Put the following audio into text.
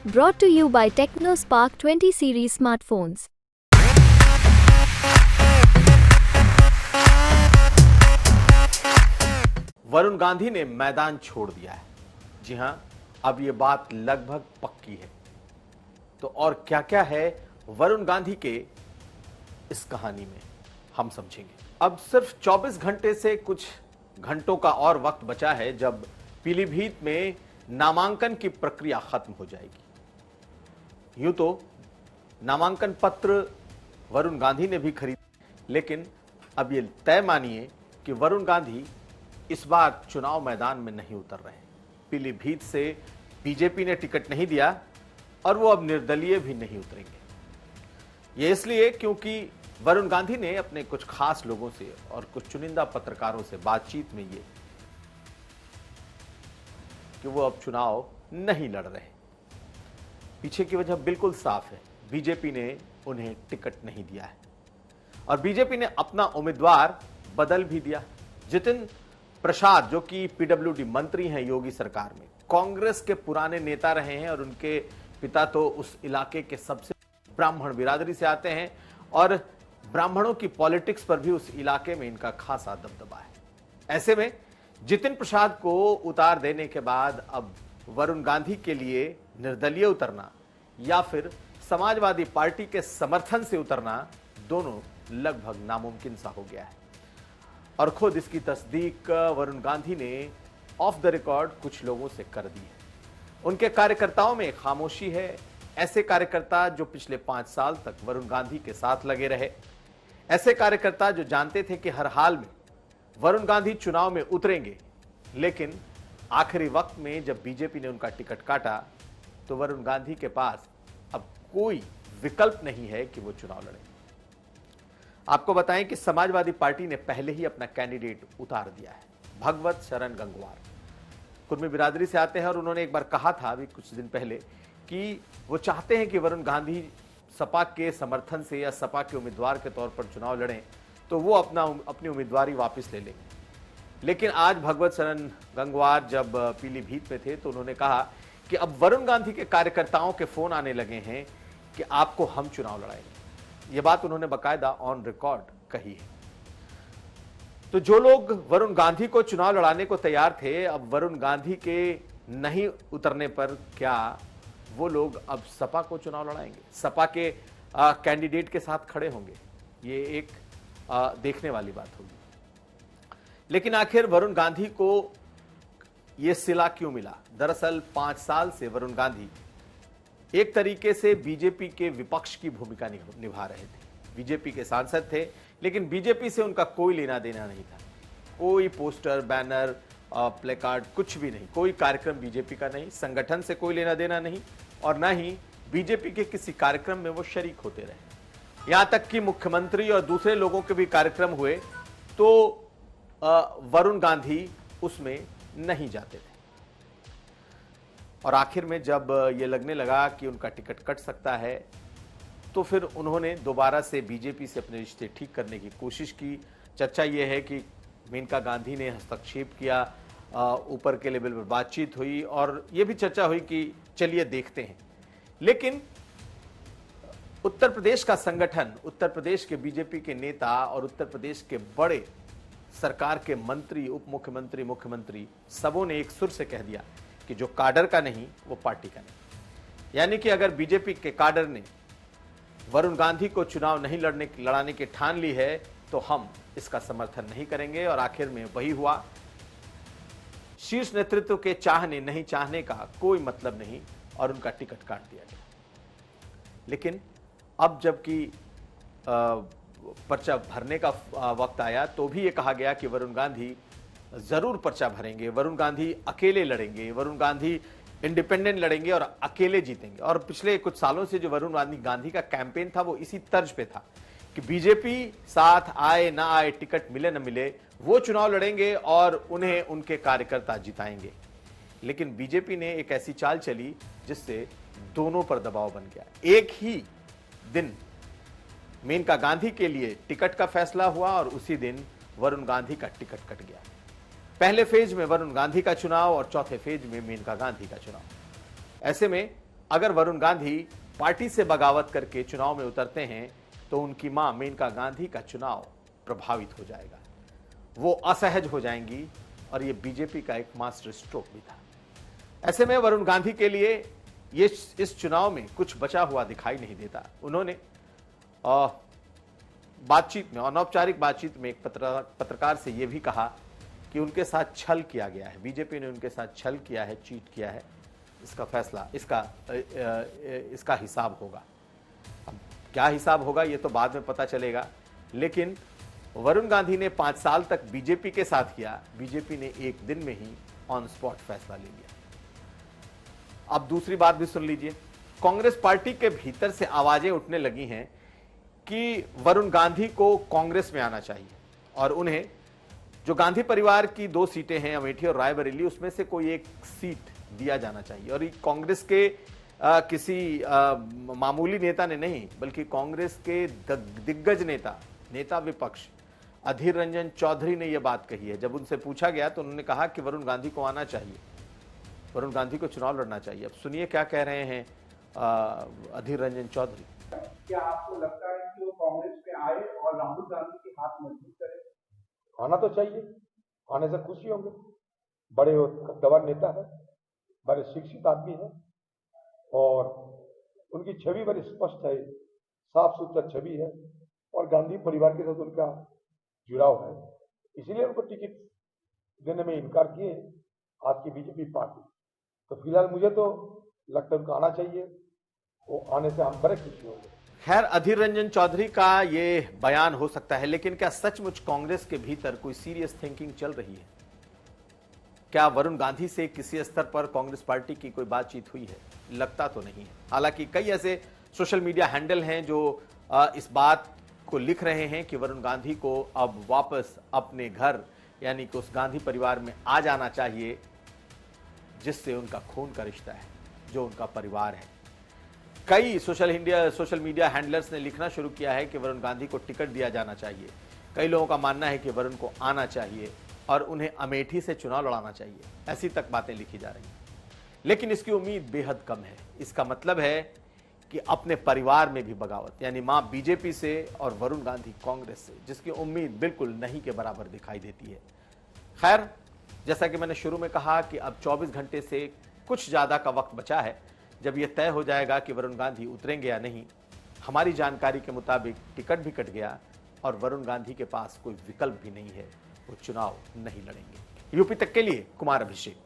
Brought to you by TechnoSpark 20 series smartphones. Varun Gandhi ने मैदान छोड़ दिया है। जी हां, अब यह बात लगभग पक्की है। तो और क्या-क्या है वरुण गांधी के इस कहानी में, हम समझेंगे। अब सिर्फ 24 घंटे से कुछ घंटों का और वक्त बचा है जब पीलीभीत में नामांकन की प्रक्रिया खत्म हो जाएगी। यूं तो नामांकन पत्र वरुण गांधी ने भी खरीद, लेकिन अब यह तय मानिए कि वरुण गांधी इस बार चुनाव मैदान में नहीं उतर रहे। पीलीभीत से बीजेपी ने टिकट नहीं दिया और वो अब निर्दलीय भी नहीं उतरेंगे। ये इसलिए क्योंकि वरुण गांधी ने अपने कुछ खास लोगों से और कुछ चुनिंदा पत्रकारों से बातचीत में ये कि वो अब चुनाव नहीं लड़ रहे। पीछे की वजह बिल्कुल साफ है, बीजेपी ने उन्हें टिकट नहीं दिया है और बीजेपी ने अपना उम्मीदवार बदल भी दिया। जितिन प्रसाद, जो कि पीडब्ल्यूडी मंत्री हैं योगी सरकार में, कांग्रेस के पुराने नेता रहे हैं और उनके पिता तो उस इलाके के सबसे ब्राह्मण बिरादरी से आते हैं और ब्राह्मणों की पॉलिटिक्स पर भी उस इलाके में इनका खासा दबदबा है। ऐसे में जितिन प्रसाद को उतार देने के बाद अब वरुण गांधी के लिए निर्दलीय उतरना या फिर समाजवादी पार्टी के समर्थन से उतरना, दोनों लगभग नामुमकिन सा हो गया है। और खुद इसकी तस्दीक वरुण गांधी ने ऑफ द रिकॉर्ड कुछ लोगों से कर दी है। उनके कार्यकर्ताओं में खामोशी है। ऐसे कार्यकर्ता जो पिछले 5 साल तक वरुण गांधी के साथ लगे रहे, ऐसे कार्यकर्ता जो जानते थे कि हर हाल में वरुण गांधी चुनाव में उतरेंगे, लेकिन आखिरी वक्त में जब बीजेपी ने उनका टिकट काटा तो वरुण गांधी के पास अब कोई विकल्प नहीं है कि वो चुनाव लड़े। आपको बताएं कि समाजवादी पार्टी ने पहले ही अपना कैंडिडेट उतार दिया है। भगवत शरण गंगवार कुर्मी बिरादरी से आते हैं और उन्होंने एक बार कहा था अभी कुछ दिन पहले कि वो चाहते हैं कि वरुण गांधी सपा के समर्थन से या सपा के उम्मीदवार के तौर पर चुनाव लड़ें तो वो अपनी उम्मीदवारी वापस ले लेंगे। लेकिन आज भगवत शरण गंगवार जब पीलीभीत में थे तो उन्होंने कहा कि अब वरुण गांधी के कार्यकर्ताओं के फोन आने लगे हैं कि आपको हम चुनाव लड़ाएंगे। ये बात उन्होंने बकायदा ऑन रिकॉर्ड कही है। तो जो लोग वरुण गांधी को चुनाव लड़ाने को तैयार थे, अब वरुण गांधी के नहीं उतरने पर क्या वो लोग अब सपा को चुनाव लड़ाएंगे, सपा के कैंडिडेट के साथ खड़े होंगे? ये एक देखने वाली बात होगी। लेकिन आखिर वरुण गांधी को यह सिला क्यों मिला? दरअसल 5 साल से वरुण गांधी एक तरीके से बीजेपी के विपक्ष की भूमिका निभा रहे थे। बीजेपी के सांसद थे, लेकिन बीजेपी से उनका कोई लेना देना नहीं था। कोई पोस्टर, बैनर, प्लेकार्ड, कुछ भी नहीं। कोई कार्यक्रम बीजेपी का नहीं, संगठन से कोई लेना देना नहीं और ना ही बीजेपी के किसी कार्यक्रम में वो शरीक होते रहे। यहां तक कि मुख्यमंत्री और दूसरे लोगों के भी कार्यक्रम हुए तो वरुण गांधी उसमें नहीं जाते थे। और आखिर में जब ये लगने लगा कि उनका टिकट कट सकता है तो फिर उन्होंने दोबारा से बीजेपी से अपने रिश्ते ठीक करने की कोशिश की। चर्चा यह है कि मेनका गांधी ने हस्तक्षेप किया, ऊपर के लेवल पर बातचीत हुई और यह भी चर्चा हुई कि चलिए देखते हैं। लेकिन उत्तर प्रदेश का संगठन, उत्तर प्रदेश के बीजेपी के नेता और उत्तर प्रदेश के बड़े सरकार के मंत्री, उप मुख्यमंत्री, मुख्यमंत्री, सबों ने एक सुर से कह दिया कि जो काडर का नहीं वो पार्टी का नहीं। यानी कि अगर बीजेपी के काडर ने वरुण गांधी को चुनाव नहीं लड़ाने की ठान ली है तो हम इसका समर्थन नहीं करेंगे। और आखिर में वही हुआ। शीर्ष नेतृत्व के चाहने नहीं चाहने का कोई मतलब नहीं और उनका टिकट काट दिया गया। लेकिन अब जबकि पर्चा भरने का वक्त आया तो भी ये कहा गया कि वरुण गांधी जरूर पर्चा भरेंगे, वरुण गांधी अकेले लड़ेंगे, वरुण गांधी इंडिपेंडेंट लड़ेंगे और अकेले जीतेंगे। और पिछले कुछ सालों से जो वरुण गांधी का कैंपेन था वो इसी तर्ज पे था कि बीजेपी साथ आए ना आए, टिकट मिले न मिले, वो चुनाव लड़ेंगे और उन्हें उनके कार्यकर्ता जिताएंगे। लेकिन बीजेपी ने एक ऐसी चाल चली जिससे दोनों पर दबाव बन गया। एक ही दिन मेनका गांधी के लिए टिकट का फैसला हुआ और उसी दिन वरुण गांधी का टिकट कट गया। पहले फेज में वरुण गांधी का चुनाव और चौथे फेज में मेनका गांधी का चुनाव। ऐसे में अगर वरुण गांधी पार्टी से बगावत करके चुनाव में उतरते हैं तो उनकी मां मेनका गांधी का चुनाव प्रभावित हो जाएगा, वो असहज हो जाएंगी और ये बीजेपी का एक मास्टर स्ट्रोक भी था। ऐसे में वरुण गांधी के लिए ये इस चुनाव में कुछ बचा हुआ दिखाई नहीं देता। उन्होंने बातचीत में, अनौपचारिक बातचीत में एक पत्रकार से यह भी कहा कि उनके साथ छल किया गया है, बीजेपी ने उनके साथ छल किया है, चीट किया है, इसका फैसला, इसका हिसाब होगा। अब क्या हिसाब होगा ये तो बाद में पता चलेगा, लेकिन वरुण गांधी ने 5 साल तक बीजेपी के साथ किया, बीजेपी ने एक दिन में ही ऑन स्पॉट फैसला ले लिया। अब दूसरी बात भी सुन लीजिए, कांग्रेस पार्टी के भीतर से आवाजें उठने लगी हैं कि वरुण गांधी को कांग्रेस में आना चाहिए और उन्हें जो गांधी परिवार की 2 सीटें हैं, अमेठी और रायबरेली, उसमें से कोई एक सीट दिया जाना चाहिए। और कांग्रेस के किसी मामूली नेता ने नहीं, बल्कि कांग्रेस के दिग्गज नेता विपक्ष अधीर रंजन चौधरी ने यह बात कही है। जब उनसे पूछा गया तो उन्होंने कहा कि वरुण गांधी को आना चाहिए, वरुण गांधी को चुनाव लड़ना चाहिए। अब सुनिए क्या कह रहे हैं अधीर रंजन चौधरी। क्या आपको लगता है कि वो कांग्रेस में आए और राहुल गांधी के हाथ मजबूत करे? आना तो चाहिए, आने से खुशी होंगे। बड़े कद्दावर नेता है, बड़े शिक्षित आदमी है और उनकी छवि बड़ी स्पष्ट है, साफ सुथरा छवि है और गांधी परिवार के साथ उनका जुड़ाव है, इसीलिए उनको टिकट देने में इनकार किए आज की बीजेपी पार्टी। तो फिलहाल मुझे तो लगता है उनको आना चाहिए, वो आने से हम बड़े खुशी होंगे। खैर, अधीर रंजन चौधरी का ये बयान हो सकता है, लेकिन क्या सचमुच कांग्रेस के भीतर कोई सीरियस थिंकिंग चल रही है? क्या वरुण गांधी से किसी स्तर पर कांग्रेस पार्टी की कोई बातचीत हुई है? लगता तो नहीं है। हालांकि कई ऐसे सोशल मीडिया हैंडल हैं जो इस बात को लिख रहे हैं कि वरुण गांधी को अब वापस अपने घर, यानी कि उस गांधी परिवार में आ जाना चाहिए जिससे उनका खून का रिश्ता है, जो उनका परिवार है। कई सोशल मीडिया हैंडलर्स ने लिखना शुरू किया है कि वरुण गांधी को टिकट दिया जाना चाहिए। कई लोगों का मानना है कि वरुण को आना चाहिए और उन्हें अमेठी से चुनाव लड़ाना चाहिए, ऐसी तक बातें लिखी जा रही हैं। लेकिन इसकी उम्मीद बेहद कम है। इसका मतलब है कि अपने परिवार में भी बगावत, यानी मां बीजेपी से और वरुण गांधी कांग्रेस से, जिसकी उम्मीद बिल्कुल नहीं के बराबर दिखाई देती है। खैर, जैसा कि मैंने शुरू में कहा कि अब 24 घंटे से कुछ ज्यादा का वक्त बचा है, जब यह तय हो जाएगा कि वरुण गांधी उतरेंगे या नहीं। हमारी जानकारी के मुताबिक टिकट भी कट गया और वरुण गांधी के पास कोई विकल्प भी नहीं है, वो चुनाव नहीं लड़ेंगे। यूपी तक के लिए कुमार अभिषेक।